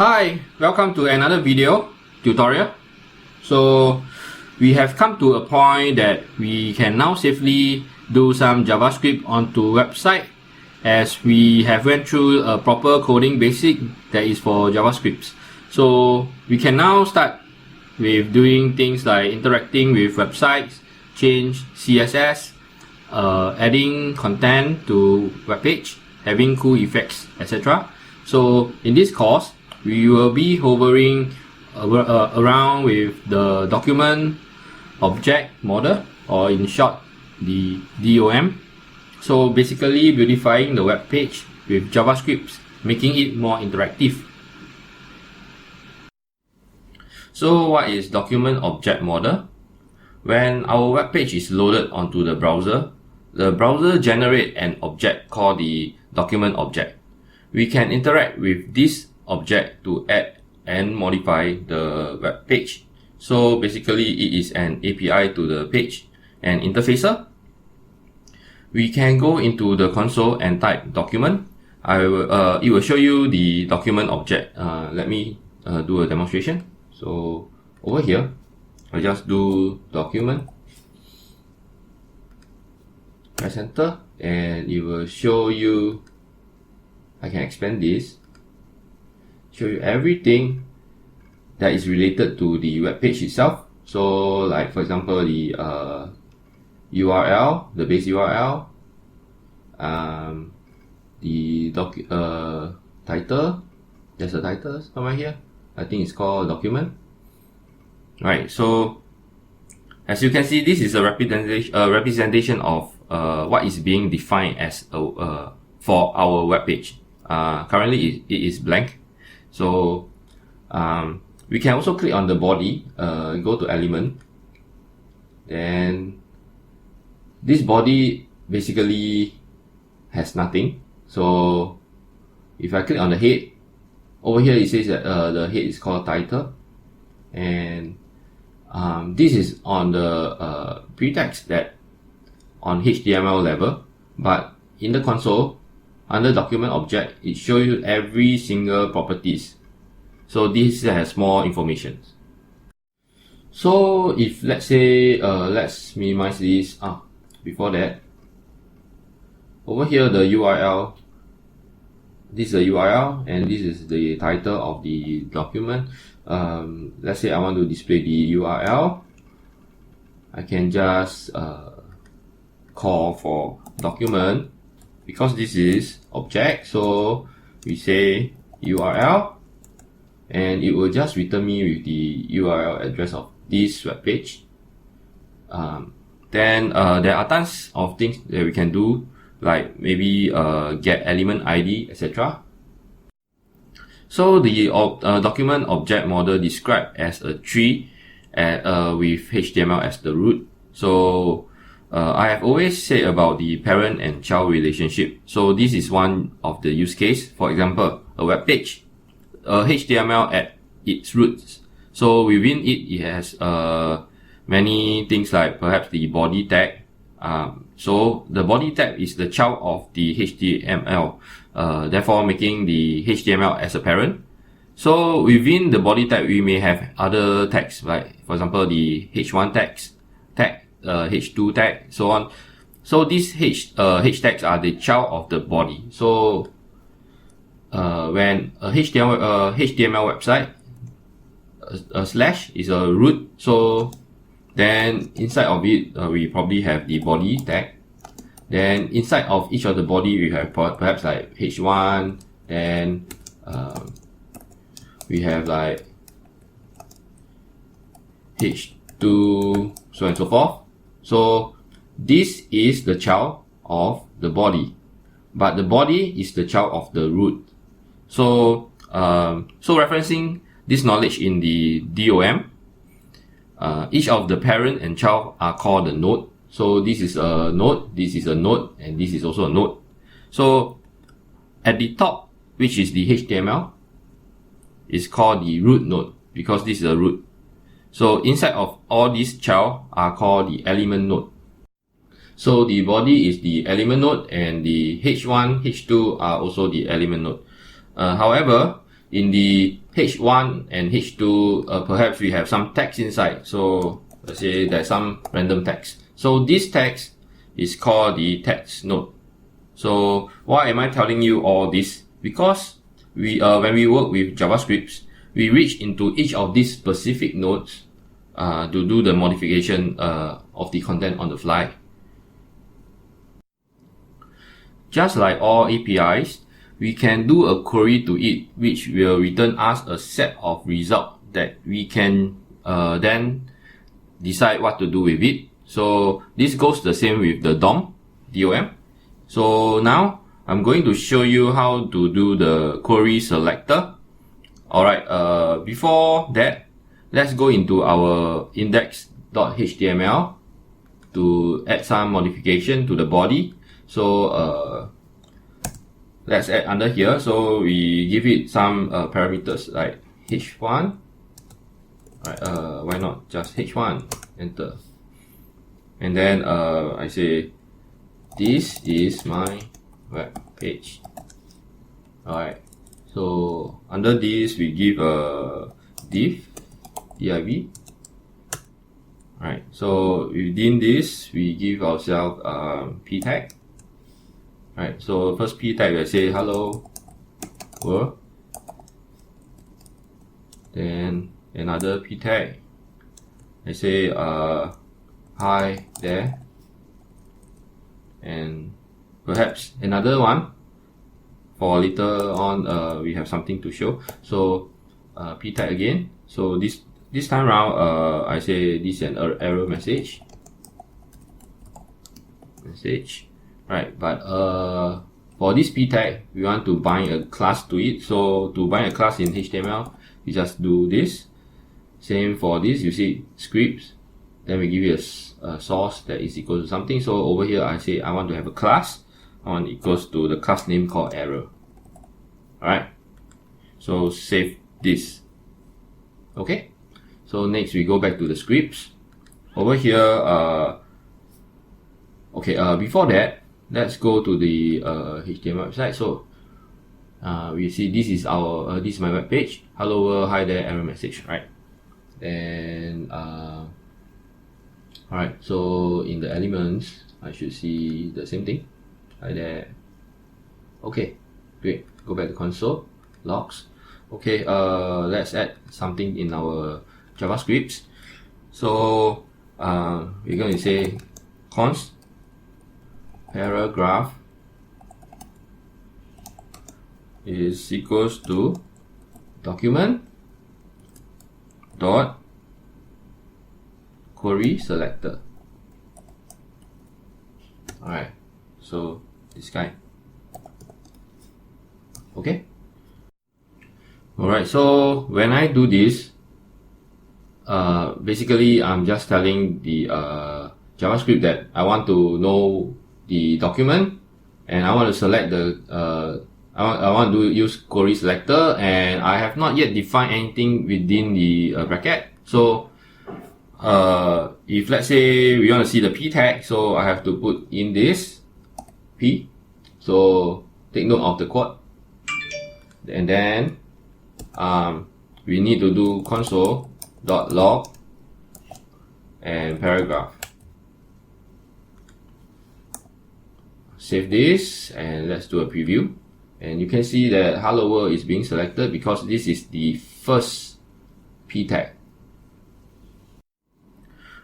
Hi, welcome to another video tutorial. So we have come to a point that we can now safely do some JavaScript onto website, as we have went through a proper coding basic that is for JavaScript. So we can now start with doing things like interacting with websites, change CSS, adding content to web page, having cool effects, etc. So in this course, we will be hovering around with the document object model, or in short, the DOM. So basically beautifying the web page with JavaScript, making it more interactive. So what is document object model? When our web page is loaded onto the browser generates an object called the document object. We can interact with this object to add and modify the web page. So basically it is an API to the page and interfacer. We can go into the console and type document. It will show you the document object. Let me do a demonstration. So over here, I just do document, press enter, and it will show you. I can expand this, show you everything that is related to the web page itself. So like for example, the URL, the base URL, the title. There's a title somewhere here. I think it's called document. Right. So as you can see, this is a representation of what is being defined as for our web page. Currently it is blank. So we can also click on the body, go to element, then this body basically has nothing. So if I click on the head, over here it says that the head is called title, and this is on the pretext that on HTML level, but in the console under document object, it shows you every single properties. So this has more information. So if let's say let's minimize this. Before that, over here the URL, this is the URL and this is the title of the document. Let's say I want to display the URL. I can just call for document, because this is object, so we say URL, and it will just return me with the URL address of this web page. Then there are tons of things that we can do, like maybe get element ID, etc. So the document object model described as a tree with HTML as the root. So I have always said about the parent and child relationship. So this is one of the use case. For example, a web page, HTML at its roots. So within it, it has many things like perhaps the body tag. So the body tag is the child of the HTML, therefore making the HTML as a parent. So within the body tag, we may have other tags, like for example the H1 tag, H2 tag, so on. So these H tags are the child of the body. So when a HTML website, a slash is a root. So then inside of it, we probably have the body tag. Then inside of each of the body, we have perhaps like H1, then we have like H2, so on and so forth. So this is the child of the body, but the body is the child of the root. So so referencing this knowledge in the DOM, each of the parent and child are called the node. So this is a node, this is a node, and this is also a node. So at the top, which is the HTML, is called the root node, because this is a root. So inside of all these child are called the element node. So the body is the element node, and the H1, H2 are also the element node. However, in the H1 and H2, perhaps we have some text inside. So let's say there's some random text. So this text is called the text node. So why am I telling you all this? Because when we work with JavaScript, we reach into each of these specific nodes to do the modification of the content on the fly. Just like all APIs, we can do a query to it, which will return us a set of results that we can then decide what to do with it. So this goes the same with the DOM. So now I'm going to show you how to do the query selector. Alright, before that, let's go into our index.html to add some modification to the body. So let's add under here. So we give it some parameters like h1. Alright, why not just h1? Enter. And then I say this is my web page. Alright, so under this we give a div. Alright, so within this we give ourselves p tag. Alright, so first p tag I say hello world. Then another p tag I say hi there, and perhaps another one for later on we have something to show. So p tag again. So this time round I say this is an error message. Right, but for this p tag we want to bind a class to it. So to bind a class in HTML, we just do this. Same for this, you see scripts, then we give it a source that is equal to something. So over here I say I want to have a class. I want equals to the class name called error. Alright, so save this. Okay, so next we go back to the scripts. Over here, before that, let's go to the HTML website. So we see this is our this is my web page. Hello world, hi there, error message, right? Then alright, so in the elements I should see the same thing. Hi there. Okay, great. Go back to console, logs. Okay, let's add something in our JavaScript. So we're going to say const paragraph is equals to document dot query selector. Alright, so this guy. Okay. Alright, so when I do this, basically I'm just telling the JavaScript that I want to know the document, and I want to select the I want to use query selector, and I have not yet defined anything within the bracket. So if let's say we want to see the p tag, so I have to put in this p. So take note of the quote, and then we need to do console.log and paragraph. Save this and let's do a preview. And you can see that hello world is being selected because this is the first p tag.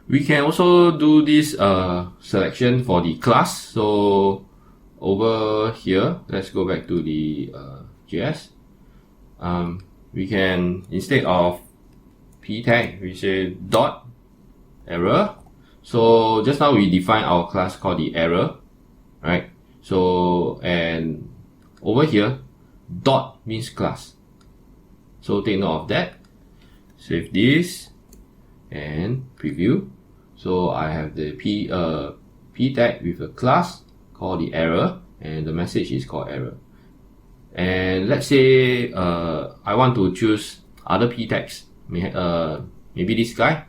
We can also do this selection for the class. So over here, let's go back to the JS. We can, instead of p tag, we say dot error. So just now we define our class called the error, right? So, and over here, dot means class. So take note of that. Save this and preview. So I have the p tag with a class called the error, and the message is called error. And let's say I want to choose other p tags, maybe this guy.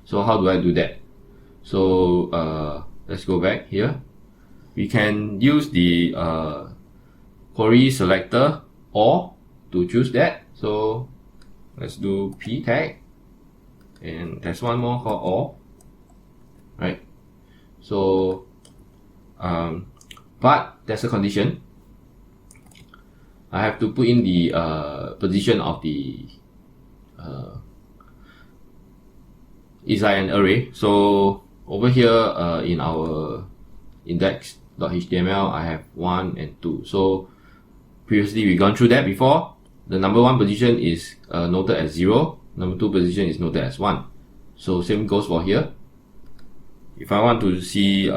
So how do I do that? So let's go back here. We can use the query selector or to choose that. So let's do p tag, and there's one more called all, right? So but there's a condition. I have to put in the position of the is like an array. So over here in our index.html, I have 1 and 2. So previously we've gone through that before. The number 1 position is noted as 0. Number 2 position is noted as 1. So same goes for here. If I want to see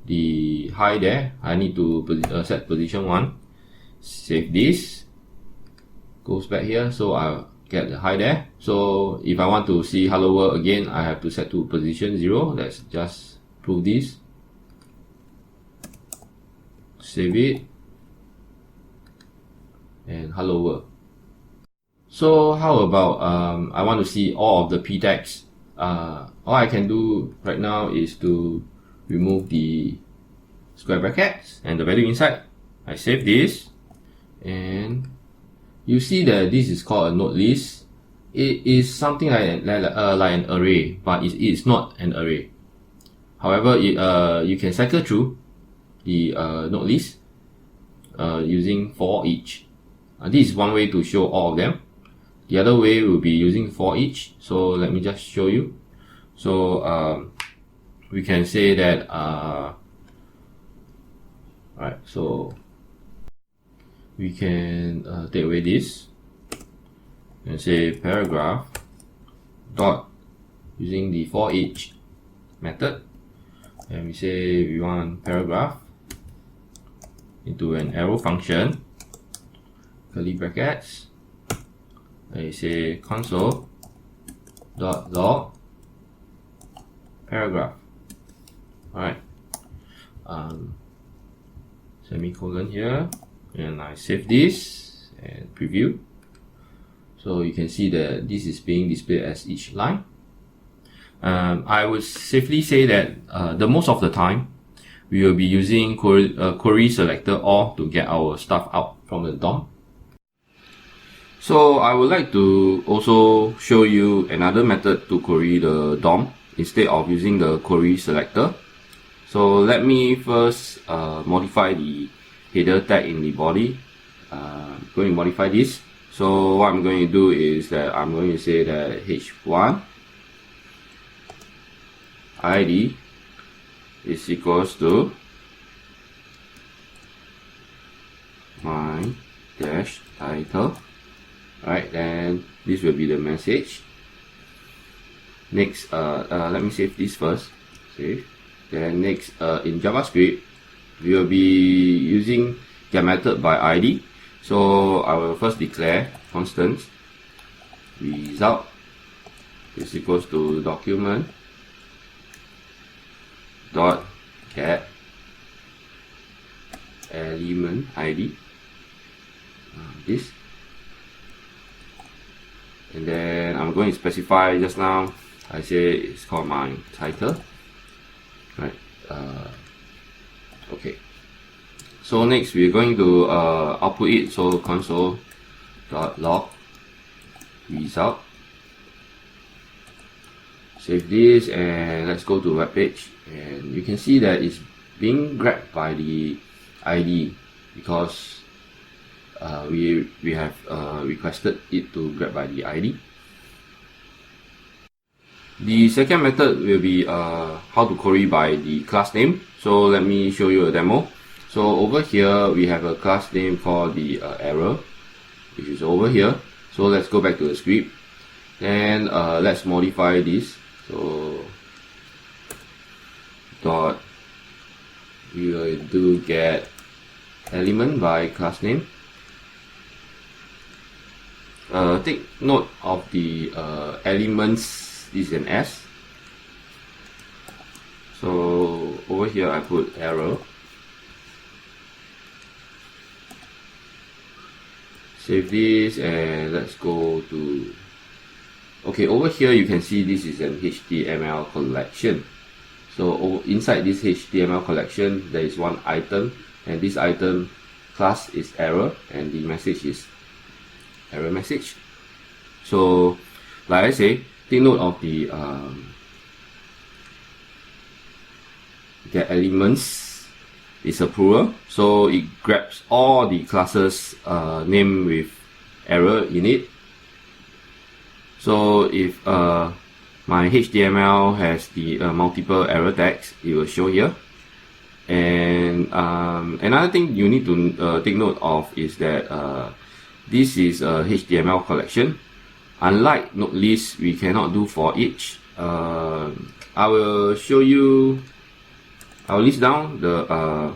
the high there, I need to set position 1. Save this. Goes back here, so I'll get the high there. So if I want to see hello world again, I have to set to position 0. Let's just prove this. Save it. And hello world. So how about I want to see all of the p tags. All I can do right now is to remove the square brackets and the value inside. I save this, and you see that this is called a node list. It is something like an array, but it's not an array. However, you can cycle through the node list using for each. This is one way to show all of them. The other way will be using for each. So let me just show you. So we can say that right, so we can take away this and say paragraph dot using the for each method, and we say we want paragraph into an arrow function, curly brackets, and we say console dot log paragraph. Alright, semicolon here, and I save this and preview. So you can see that this is being displayed as each line. I would safely say that the most of the time we will be using query selector all to get our stuff out from the DOM. So I would like to also show you another method to query the DOM instead of using the query selector. So let me first modify the header tag in the body. I'm going to modify this. So what I'm going to do is that I'm going to say that h1 id is equals to my dash title. Alright, then this will be the message. Next, let me save this first. Save. Then next, in JavaScript, we will be using get method by id. So I will first declare constant result is equals to document dot get element id, this, and then I'm going to specify just now. I say it's called my title, right? Okay. So next we're going to output it. So console dot log result. Save this and let's go to web page, and you can see that it's being grabbed by the ID because we have requested it to grab by the ID. The second method will be how to query by the class name. So let me show you a demo. So over here we have a class name called the error, which is over here. So let's go back to the script and let's modify this. So dot, we will do get element by class name. Take note of the elements. This is an S. So over here I put error. Save this and let's go to, okay, over here you can see this is an HTML collection. So inside this HTML collection there is one item, and this item class is error and the message is error message. So like I say, take note of the get elements is a plural, so it grabs all the classes name with error in it. So if my HTML has the multiple error tags, it will show here. And another thing you need to take note of is that this is a HTML collection. Unlike node list, we cannot do for each. I will show you, I'll list down the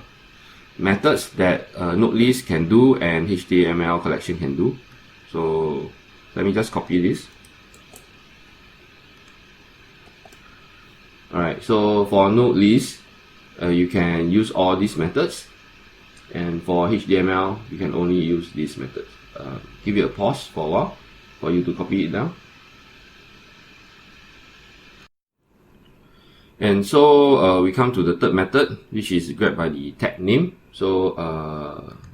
methods that node list can do and HTML collection can do. So let me just copy this. Alright, so for node list, you can use all these methods, and for HTML, you can only use these methods. Give it a pause for a while for you to copy it down. And so we come to the third method, which is grabbed by the tag name. So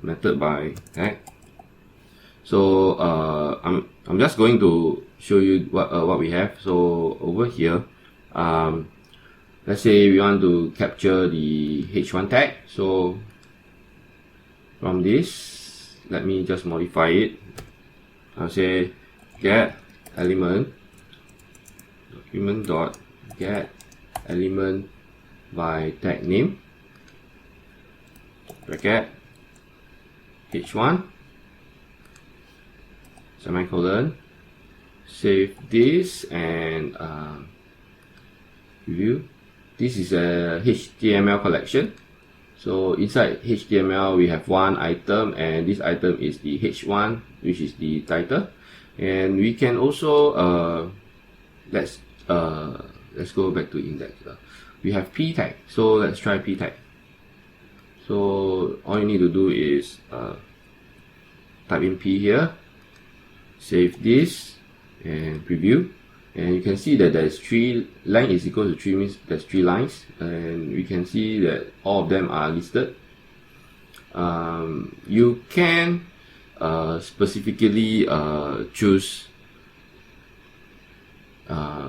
method by tag. So I'm just going to show you what we have. So over here, let's say we want to capture the h1 tag. So from this, let me just modify it. I'll say get element document dot get element by tag name bracket h1 semicolon, save this and preview. This is a HTML collection. So inside HTML we have one item, and this item is the h1, which is the title. And we can also let's go back to index. We have p tag, so let's try p tag. So all you need to do is type in p here, save this and preview, and you can see that there's 3 line is equal to 3 means there's 3 lines, and we can see that all of them are listed. You can specifically choose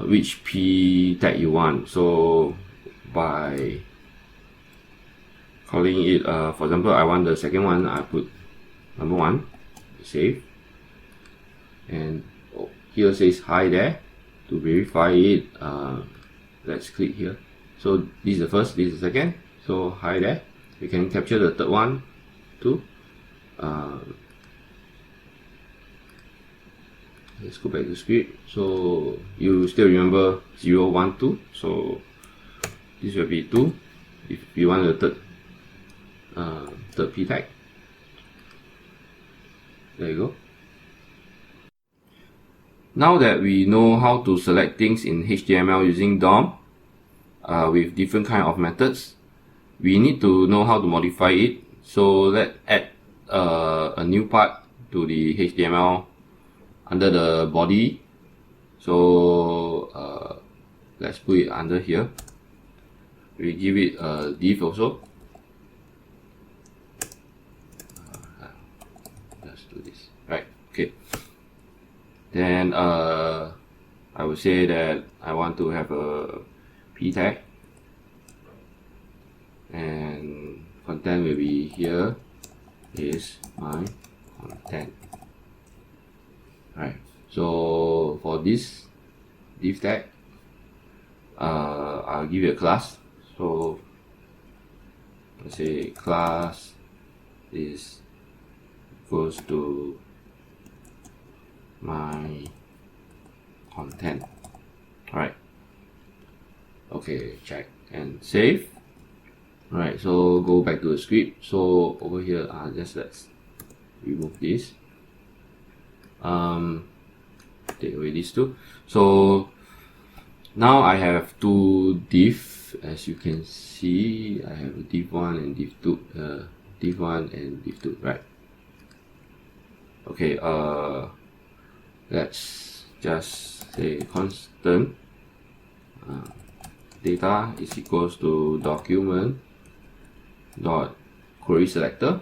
which p tag you want. So by calling it, for example, I want the second one, I put number 1, save, and here says hi there. To verify it, let's click here. So this is the first, this is the second, so hi there. We can capture the third one too. Let's go back to script. So you still remember 0, 1, 2, so this will be 2 if you want the third p tag. There you go. Now that we know how to select things in HTML using DOM with different kind of methods, we need to know how to modify it. So let's add a new part to the HTML under the body. So let's put it under here. We give it a div also. Let's do this. Right, okay. Then I would say that I want to have a p tag, and content will be here is my content. Right. So for this div tag, I'll give it a class. So let's say class is equals to my content. Alright. Okay, check and save. Alright, so go back to the script. So over here, just let's remove this. Take away these two. So now I have 2 div. As you can see, I have a div 1 and div 2. Div 1 and div 2. Right. Okay. Let's just say constant data is equals to document dot query selector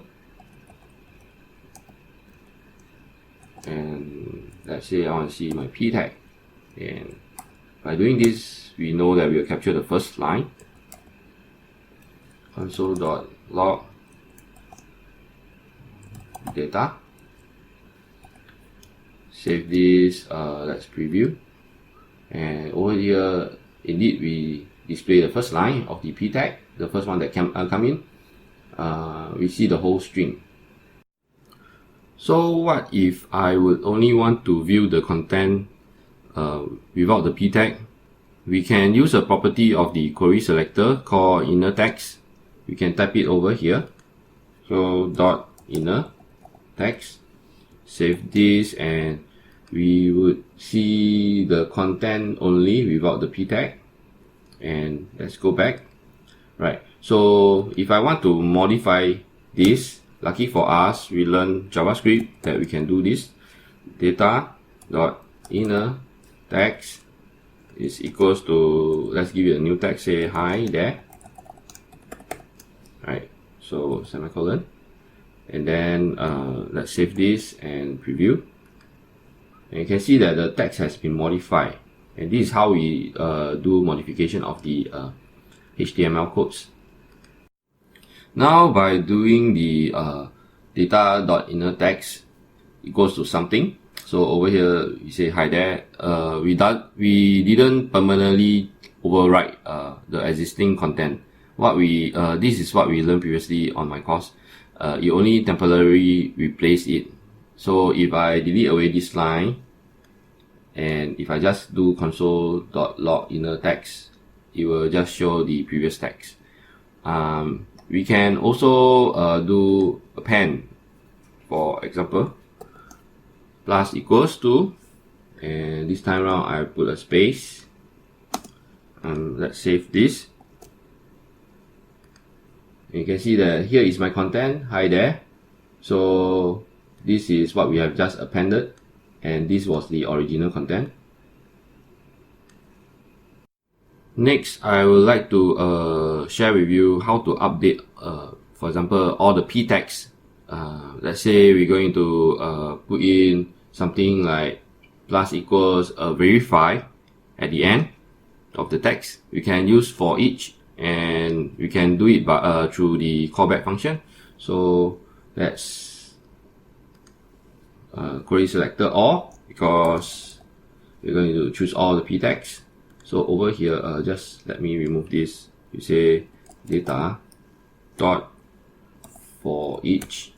and let's say I want to see my p tag, and by doing this we know that we'll capture the first line. Console.log data. Save this, let's preview, and over here indeed we display the first line of the p tag, the first one that come in. We see the whole string. So what if I would only want to view the content without the p tag? We can use a property of the query selector called inner text. We can type it over here. So dot inner text, save this, and we would see the content only without the p tag. And let's go back. Right, so if I want to modify this, lucky for us, we learned JavaScript that we can do this. Data dot inner text is equals to, let's give it a new text, say hi there. Right, so semicolon, and then let's save this and preview, and you can see that the text has been modified, and this is how we do modification of the HTML codes. Now by doing the data.inner text equals to something, so over here we say hi there, we didn't permanently overwrite the existing content. This is what we learned previously on my course. You only temporarily replace it. So if I delete away this line, and if I just do console.log inner text, it will just show the previous text. We can also do append, for example, plus equals to, and this time around I put a space, and let's save this. You can see that here is my content, hi there. So this is what we have just appended, and this was the original content. Next, I would like to share with you how to update, for example, all the p tags. Let's say we're going to put in something like plus equals verify at the end of the text. We can use for each, and we can do it by, through the callback function. So let's query selector all, because we're going to choose all the p tags. So over here, just let me remove this. You say data dot for each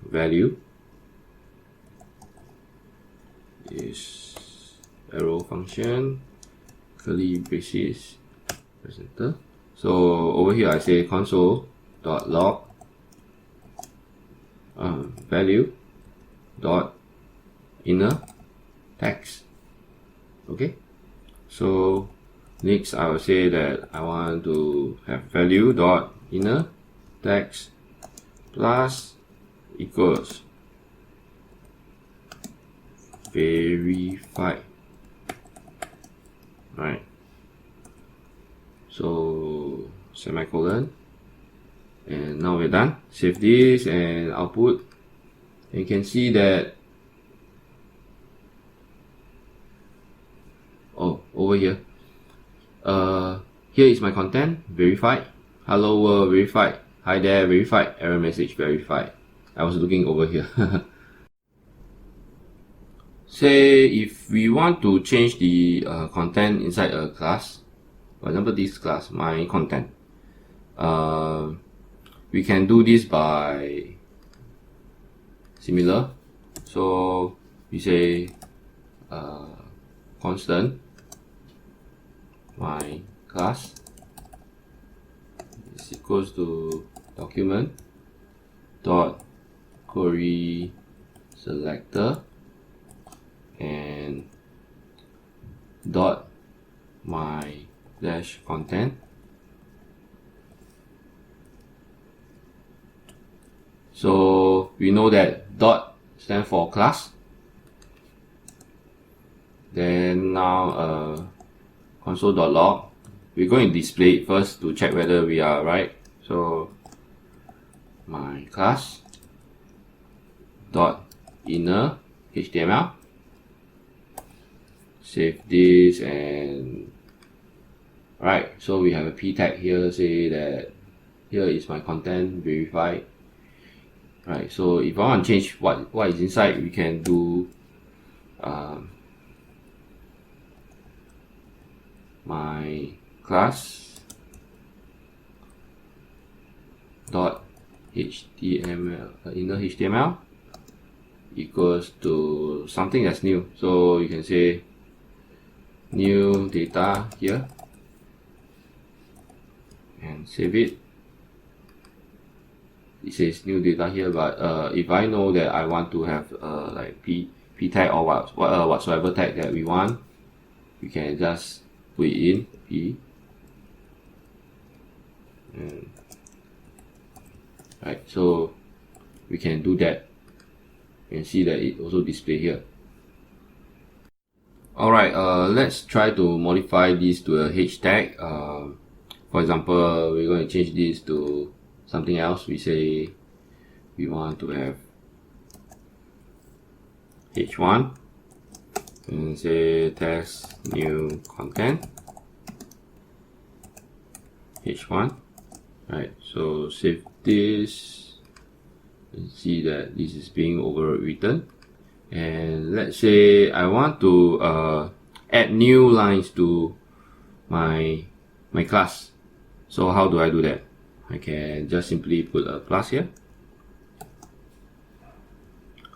value is arrow function, curly braces, press enter. So over here I say console.log value dot inner text. Okay, so next I will say that I want to have value dot inner text plus equals verify. Right, so semicolon, and now we're done. Save this and output, and you can see that over here, here is my content, verified, hello world, verified, hi there, verified, error message, verified. I was looking over here. Say if we want to change the content inside a class, for example this class, my content, we can do this by similar. So we say constant my class is equals to document dot query selector and dot my dash content. So we know that dot stands for class. Then now console.log, we're going to display it first to check whether we are right. So my class dot inner HTML. Save this, and right, so we have a p tag here, say that here is my content verified. Right, so if I want to change what is inside, we can do my class dot HTML inner HTML equals to something that's new. So you can say new data here and save it. It says new data here, but if I know that I want to have like p tag or whatsoever tag that we want, we can just put it in p, and right, so we can do that. You can see that it also display here. Alright, let's try to modify this to a h tag. For example, we're going to change this to something else. We say we want to have h1 and say test new content h1. Right, so save this and see that this is being overwritten. And let's say I want to add new lines to my class. So how do I do that? I can just simply put a plus here,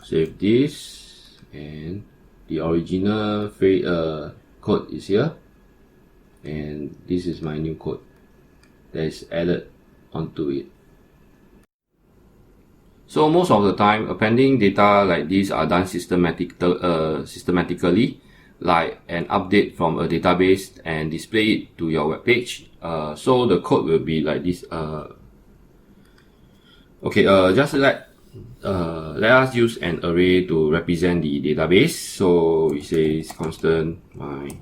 save this, and the original code is here, and this is my new code that is added onto it. So most of the time, appending data like these are done systematically, like an update from a database and display it to your web page. So the code will be like this. Just let us use an array to represent the database. So we say constant my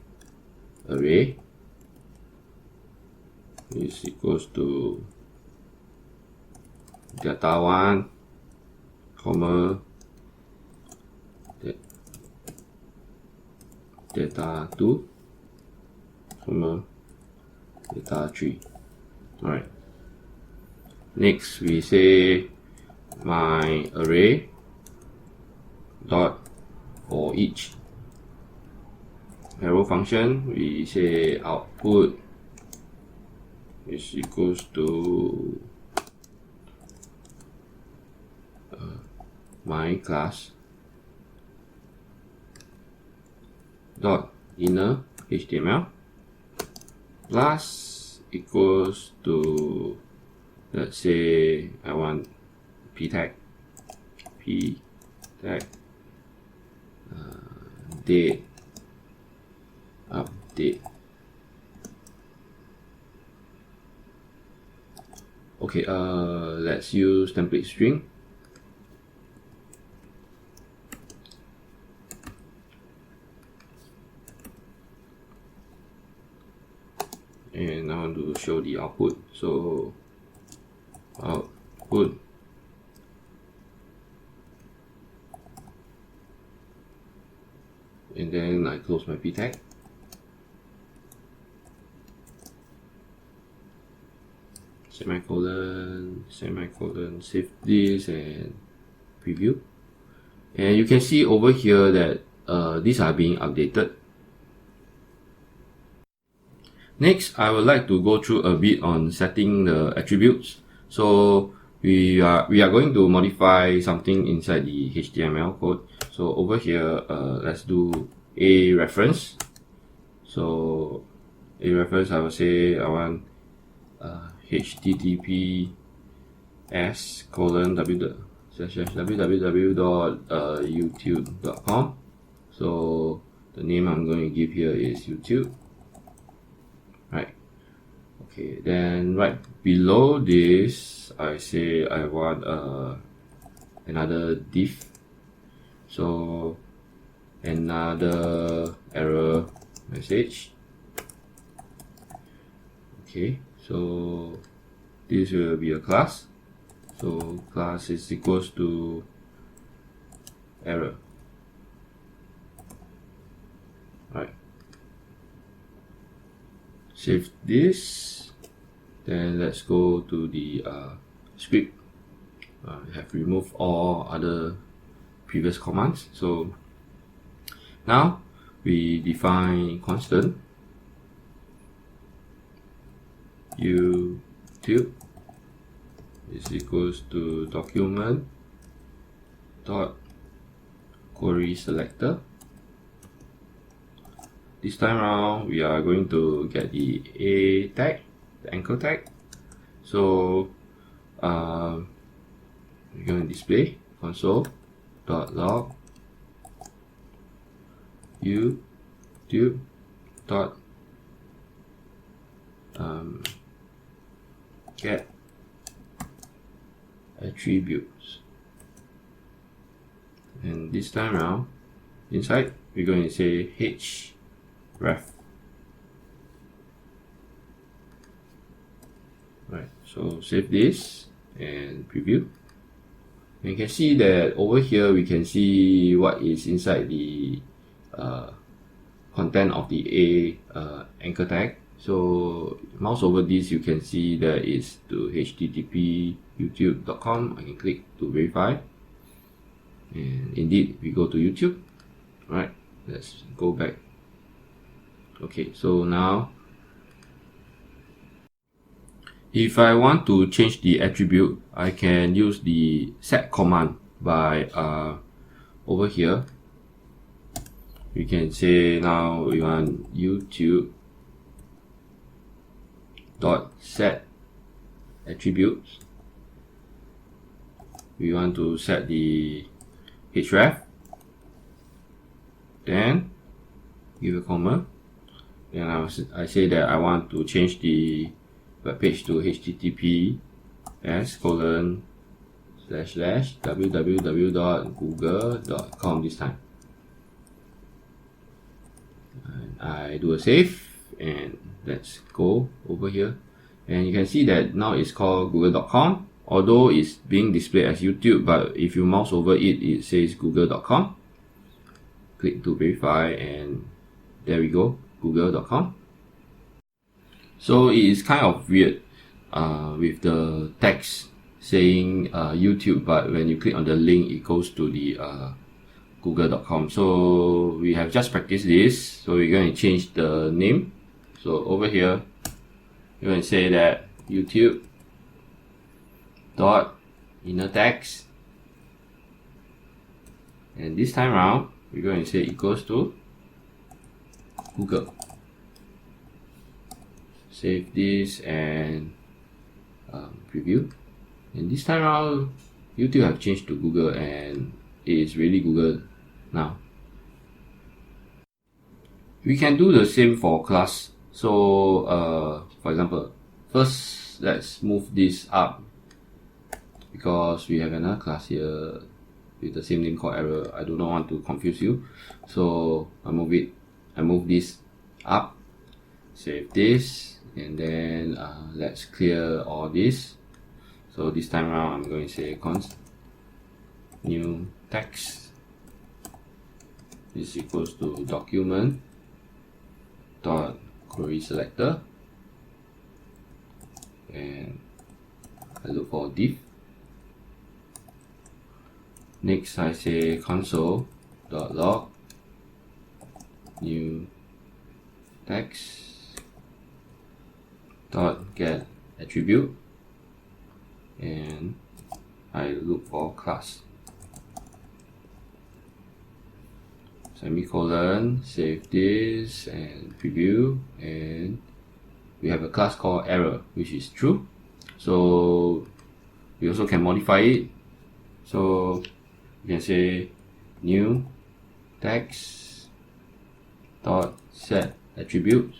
array is equals to data1, comma data2, comma data3. Alright. Next, we say my array dot for each arrow function, we say output is equals to my class dot inner HTML plus equals to, let's say I want p tag date update. Okay, let's use template string. And I want to show the output. So output and then I close my p tag. Semicolon, save this and preview. And you can see over here that these are being updated. Next, I would like to go through a bit on setting the attributes. So we are going to modify something inside the HTML code. So over here, let's do a reference. So a reference, I will say I want https://www.youtube.com. So the name I'm going to give here is YouTube. Right. Okay, then right below this, I say I want another div. So another error message. Okay, so this will be a class. So class is equals to error. Right. Save this. Then let's go to the script. We have removed all other previous commands. So now we define constant YouTube is equals to document dot query selector. This time around we are going to get the A tag, the anchor tag. So we're going to display console.log YouTube dot get attributes, and this time around inside we're going to say href. Right, so save this and preview. And you can see that over here we can see what is inside the content of the A anchor tag. So mouse over this, you can see that it's to http youtube.com. I can click to verify, and indeed we go to YouTube. Right, let's go back. Okay, so now if I want to change the attribute, I can use the set command by over here. We can say now we want YouTube dot set attributes. We want to set the href, then give a comma. Then I say that I want to change the web page to https://www.google.com this time. And I do a save, and let's go over here, and you can see that now it's called google.com, although it's being displayed as YouTube, but if you mouse over it, it says google.com. Click to verify, and there we go, google.com. So it is kind of weird with the text saying YouTube, but when you click on the link, it goes to the google.com. So we have just practiced this, so we're going to change the name. So over here you're going to say that YouTube dot inner text, and this time around we're going to say equals to Google. Save this and preview, and this time around YouTube have changed to Google, and it is really Google now. We can do the same for class. So for example, first let's move this up, because we have another class here with the same name called error. I do not want to confuse you, so I move this up, save this, and then let's clear all this. So this time around I'm going to say const new text is equals to document dot query selector, and I look for div. Next I say console.log new text dot get attribute, and I look for class. Semicolon, save this and preview, and we have a class called error, which is true. So we also can modify it. So you can say new text dot set attribute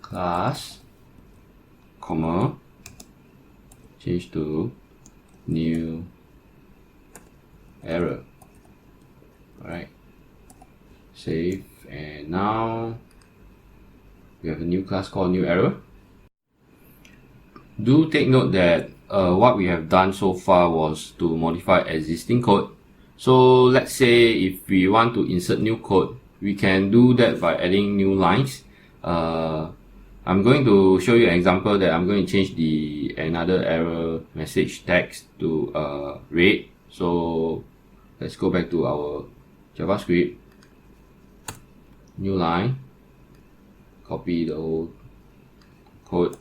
class, comma, change to new error. Alright, save, and now we have a new class called new error. Do take note that what we have done so far was to modify existing code. So let's say if we want to insert new code, we can do that by adding new lines. I'm going to show you an example that I'm going to change the another error message text to red. So let's go back to our JavaScript, new line, copy the whole code,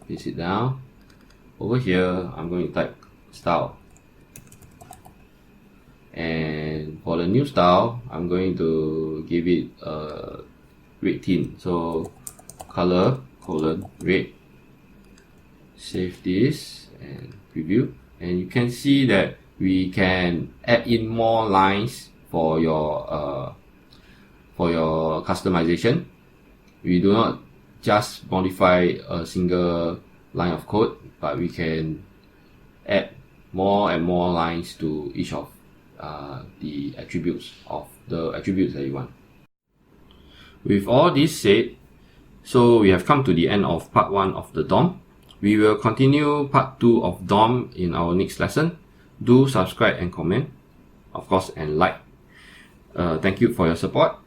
paste it down. Over here, I'm going to type style, and for the new style, I'm going to give it a red tint. So color red. Save this and preview, and you can see that we can add in more lines for your customization. We do not just modify a single line of code, but we can add more and more lines to each of the attributes that you want. With all this said, so we have come to the end of part 1 of the DOM. We will continue part 2 of DOM in our next lesson. Do subscribe and comment, of course, and like. Thank you for your support.